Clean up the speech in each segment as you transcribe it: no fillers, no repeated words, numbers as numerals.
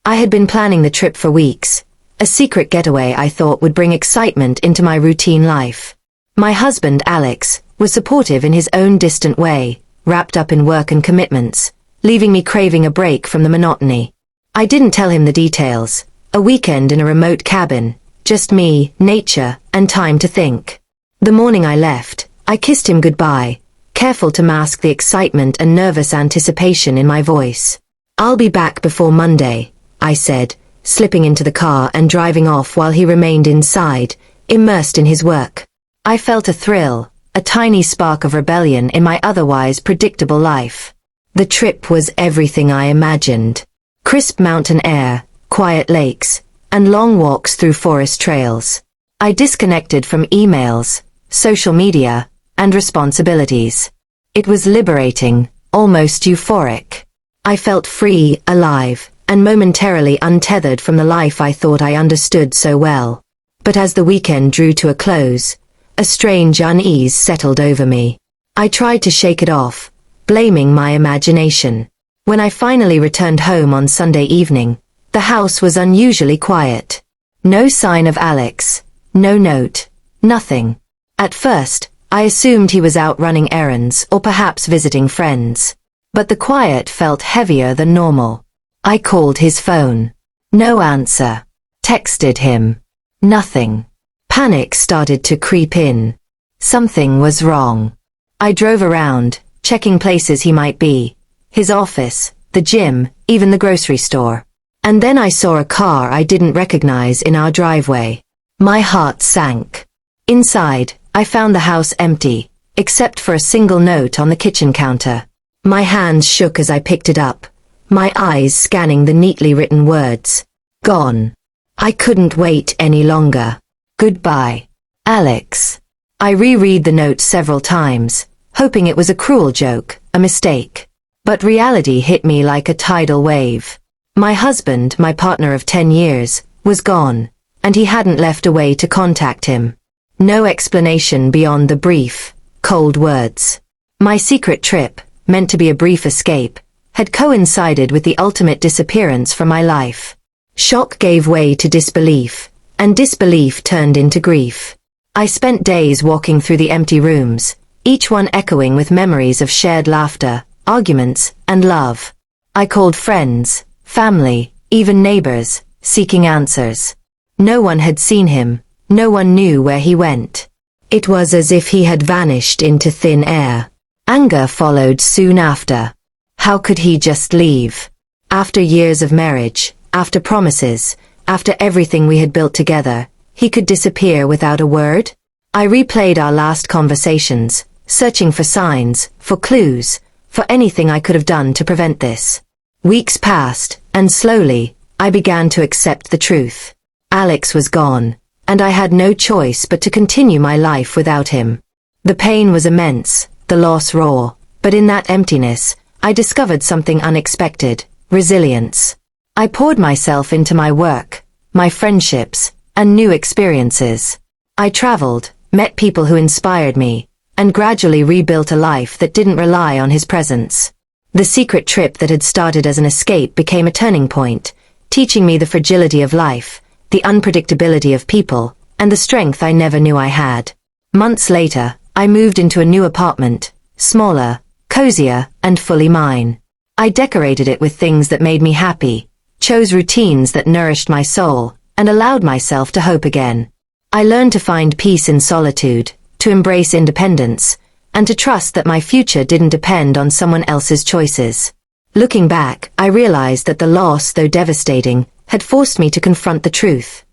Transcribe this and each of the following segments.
I had been planning the trip for weeks, a secret getaway I thought would bring excitement into my routine life. My husband, Alex, was supportive in his own distant way, wrapped up in work and commitments, leaving me craving a break from the monotony. I didn't tell him the details, a weekend in a remote cabin, just me, nature, and time to think. The morning I left, I kissed him goodbye, careful to mask the excitement and nervous anticipation in my voice. "I'll be back before Monday," I said, slipping into the car and driving off while he remained inside, immersed in his work. I felt a thrill, a tiny spark of rebellion in my otherwise predictable life. The trip was everything I imagined. Crisp mountain air, quiet lakes, and long walks through forest trails. I disconnected from emails, social media, and responsibilities. It was liberating, almost euphoric. I felt free, alive, and momentarily untethered from the life I thought I understood so well. But as the weekend drew to a close, a strange unease settled over me. I tried to shake it off, blaming my imagination. When I finally returned home on Sunday evening, the house was unusually quiet. No sign of Alex, no note, nothing. At first, I assumed he was out running errands or perhaps visiting friends. But the quiet felt heavier than normal. I called his phone. No answer. Texted him. Nothing. Panic started to creep in. Something was wrong. I drove around, checking places he might be. His office, the gym, even the grocery store. And then I saw a car I didn't recognize in our driveway. My heart sank. Inside, I found the house empty, except for a single note on the kitchen counter. My hands shook as I picked it up, my eyes scanning the neatly written words. Gone. I couldn't wait any longer. Goodbye, Alex. I reread the note several times, hoping it was a cruel joke, a mistake. But reality hit me like a tidal wave. My husband, my partner of 10 years, was gone, and he hadn't left a way to contact him. No explanation beyond the brief, cold words. My secret trip, meant to be a brief escape, had coincided with the ultimate disappearance from my life. Shock gave way to disbelief, and disbelief turned into grief. I spent days walking through the empty rooms, each one echoing with memories of shared laughter, arguments, and love. I called friends, family, even neighbors, seeking answers. No one had seen him, no one knew where he went. It was as if he had vanished into thin air. Anger followed soon after. How could he just leave? After years of marriage, after promises, after everything we had built together, he could disappear without a word? I replayed our last conversations, searching for signs, for clues, for anything I could have done to prevent this. Weeks passed, and slowly, I began to accept the truth. Alex was gone, and I had no choice but to continue my life without him. The pain was immense, the loss raw, but in that emptiness, I discovered something unexpected, resilience. I poured myself into my work, my friendships, and new experiences. I traveled, met people who inspired me, and gradually rebuilt a life that didn't rely on his presence. The secret trip that had started as an escape became a turning point, teaching me the fragility of life, the unpredictability of people, and the strength I never knew I had. Months later, I moved into a new apartment, smaller, cozier, and fully mine. I decorated it with things that made me happy, chose routines that nourished my soul, and allowed myself to hope again. I learned to find peace in solitude, to embrace independence, and to trust that my future didn't depend on someone else's choices. Looking back, I realized that the loss, though devastating, had forced me to confront the truth.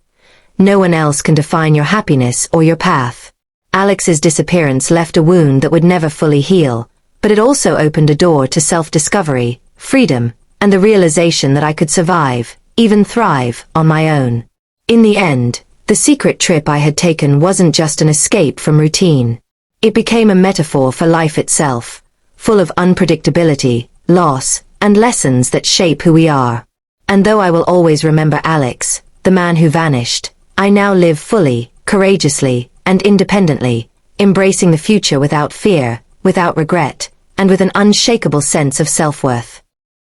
No one else can define your happiness or your path. Alex's disappearance left a wound that would never fully heal, but it also opened a door to self-discovery, freedom, and the realization that I could survive, even thrive, on my own. In the end, the secret trip I had taken wasn't just an escape from routine. It became a metaphor for life itself, full of unpredictability, loss, and lessons that shape who we are. And though I will always remember Alex, the man who vanished, I now live fully, courageously, and independently, embracing the future without fear, without regret, and with an unshakable sense of self-worth.